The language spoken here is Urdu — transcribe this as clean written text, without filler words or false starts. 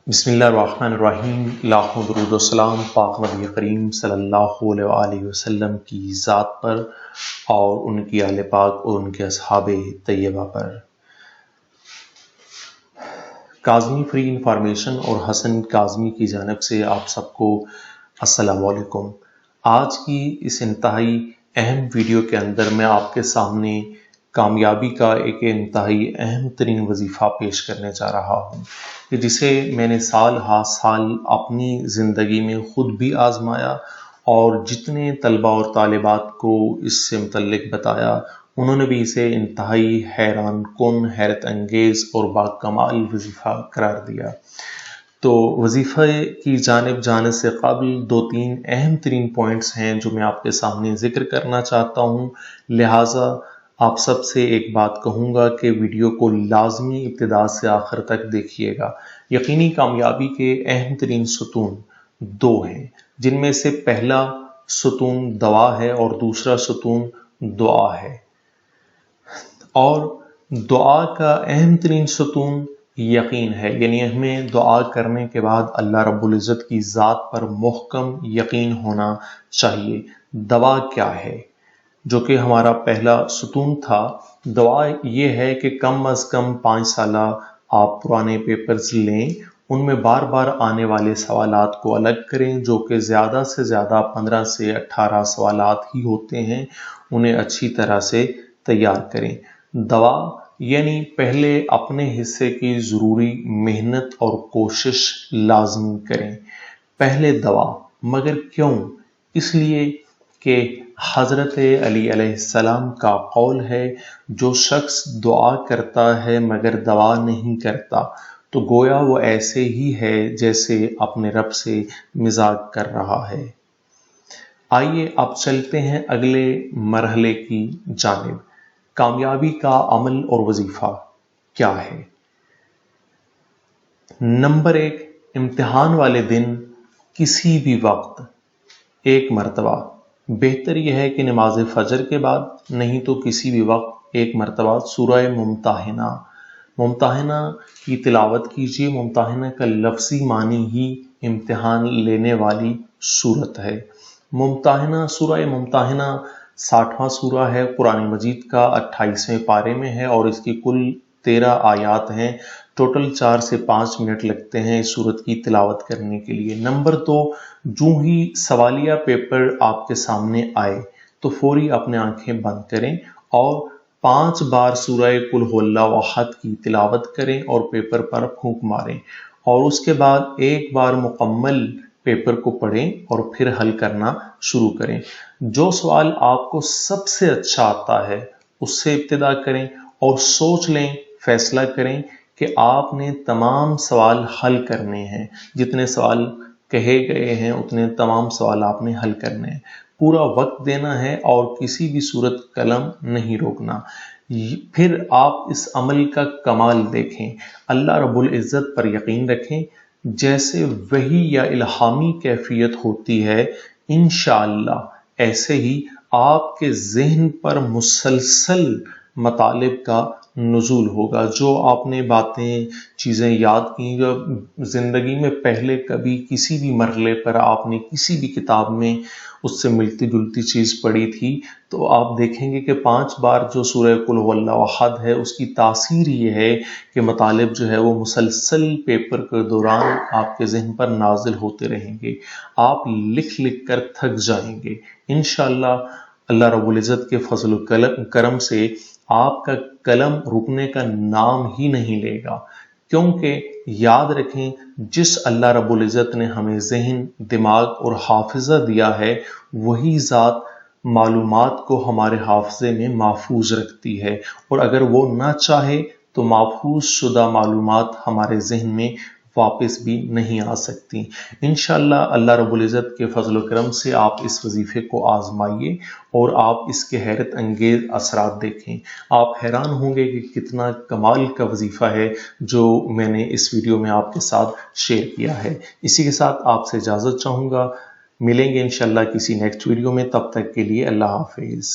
بسم اللہ الرحمن الرحیم۔ لاکھوں درود و سلام پاک نبی کریم صلی اللہ علیہ وآلہ وسلم کی ذات پر اور ان کی آل پاک اور ان کے اصحاب طیبہ پر۔ کاظمی فری انفارمیشن اور حسن کاظمی کی جانب سے آپ سب کو السلام علیکم۔ آج کی اس انتہائی اہم ویڈیو کے اندر میں آپ کے سامنے کامیابی کا ایک انتہائی اہم ترین وظیفہ پیش کرنے جا رہا ہوں کہ جسے میں نے سال ہا سال اپنی زندگی میں خود بھی آزمایا اور جتنے طلبہ اور طالبات کو اس سے متعلق بتایا انہوں نے بھی اسے انتہائی حیران کن، حیرت انگیز اور باکمال وظیفہ قرار دیا۔ تو وظیفہ کی جانب جانے سے قبل دو تین اہم ترین پوائنٹس ہیں جو میں آپ کے سامنے ذکر کرنا چاہتا ہوں، لہٰذا آپ سب سے ایک بات کہوں گا کہ ویڈیو کو لازمی ابتدا سے آخر تک دیکھیے گا۔ یقینی کامیابی کے اہم ترین ستون دو ہیں، جن میں سے پہلا ستون دوا ہے اور دوسرا ستون دعا ہے، اور دعا کا اہم ترین ستون یقین ہے، یعنی ہمیں دعا کرنے کے بعد اللہ رب العزت کی ذات پر محکم یقین ہونا چاہیے۔ دوا کیا ہے؟ جو کہ ہمارا پہلا ستون تھا۔ دعا یہ ہے کہ کم از کم 5 سالہ آپ پرانے پیپرز لیں، ان میں بار بار آنے والے سوالات کو الگ کریں، جو کہ زیادہ سے زیادہ 15 سے 18 سوالات ہی ہوتے ہیں، انہیں اچھی طرح سے تیار کریں۔ دوا یعنی پہلے اپنے حصے کی ضروری محنت اور کوشش لازمی کریں، پہلے دوا۔ مگر کیوں؟ اس لیے کہ حضرت علی علیہ السلام کا قول ہے، جو شخص دعا کرتا ہے مگر دوا نہیں کرتا تو گویا وہ ایسے ہی ہے جیسے اپنے رب سے مذاق کر رہا ہے۔ آئیے اب چلتے ہیں اگلے مرحلے کی جانب۔ کامیابی کا عمل اور وظیفہ کیا ہے؟ نمبر 1، امتحان والے دن کسی بھی وقت ایک مرتبہ، بہتر یہ ہے کہ نماز فجر کے بعد نہیں تو کسی بھی وقت ایک مرتبہ سورہ ممتحنہ کی تلاوت کیجیے۔ ممتحنہ کا لفظی معنی ہی امتحان لینے والی صورت ہے۔ سورہ ممتحنہ 60واں سورہ ہے، قرآن مجید کا 28ویں پارے میں ہے اور اس کی کل 13 آیات ہیں۔ ٹوٹل 4 سے 5 منٹ لگتے ہیں اس سورت کی تلاوت کرنے کے لیے۔ نمبر 2، جو ہی سوالیہ پیپر آپ کے سامنے آئے تو فوری اپنے آنکھیں بند کریں اور 5 بار سورہ قل هو اللہ احد کی تلاوت کریں اور پیپر پر پھونک ماریں، اور اس کے بعد ایک بار مکمل پیپر کو پڑھیں اور پھر حل کرنا شروع کریں۔ جو سوال آپ کو سب سے اچھا آتا ہے اس سے ابتدا کریں اور سوچ لیں، فیصلہ کریں کہ آپ نے تمام سوال حل کرنے ہیں، جتنے سوال کہے گئے ہیں اتنے تمام سوال آپ نے حل کرنے ہیں۔ پورا وقت دینا ہے اور کسی بھی صورت قلم نہیں روکنا۔ پھر آپ اس عمل کا کمال دیکھیں، اللہ رب العزت پر یقین رکھیں، جیسے وحی یا الہامی کیفیت ہوتی ہے انشاءاللہ ایسے ہی آپ کے ذہن پر مسلسل مطالب کا نزول ہوگا۔ جو آپ نے باتیں، چیزیں یاد کی، جو زندگی میں پہلے کبھی کسی بھی مرحلے پر آپ نے کسی بھی کتاب میں اس سے ملتی جلتی چیز پڑھی تھی، تو آپ دیکھیں گے کہ 5 بار جو سورہ قل هو اللہ احد ہے اس کی تاثیر یہ ہے کہ مطالب جو ہے وہ مسلسل پیپر کے دوران آپ کے ذہن پر نازل ہوتے رہیں گے، آپ لکھ لکھ کر تھک جائیں گے۔ انشاءاللہ اللہ رب العزت کے فضل و کرم سے آپ کا قلم رکنے کا نام ہی نہیں لے گا، کیونکہ یاد رکھیں جس اللہ رب العزت نے ہمیں ذہن، دماغ اور حافظہ دیا ہے وہی ذات معلومات کو ہمارے حافظے میں محفوظ رکھتی ہے، اور اگر وہ نہ چاہے تو محفوظ شدہ معلومات ہمارے ذہن میں واپس بھی نہیں آ سکتی۔ انشاءاللہ اللہ رب العزت کے فضل و کرم سے آپ اس وظیفے کو آزمائیے اور آپ اس کے حیرت انگیز اثرات دیکھیں۔ آپ حیران ہوں گے کہ کتنا کمال کا وظیفہ ہے جو میں نے اس ویڈیو میں آپ کے ساتھ شیئر کیا ہے۔ اسی کے ساتھ آپ سے اجازت چاہوں گا، ملیں گے انشاءاللہ کسی نیکسٹ ویڈیو میں، تب تک کے لیے اللہ حافظ۔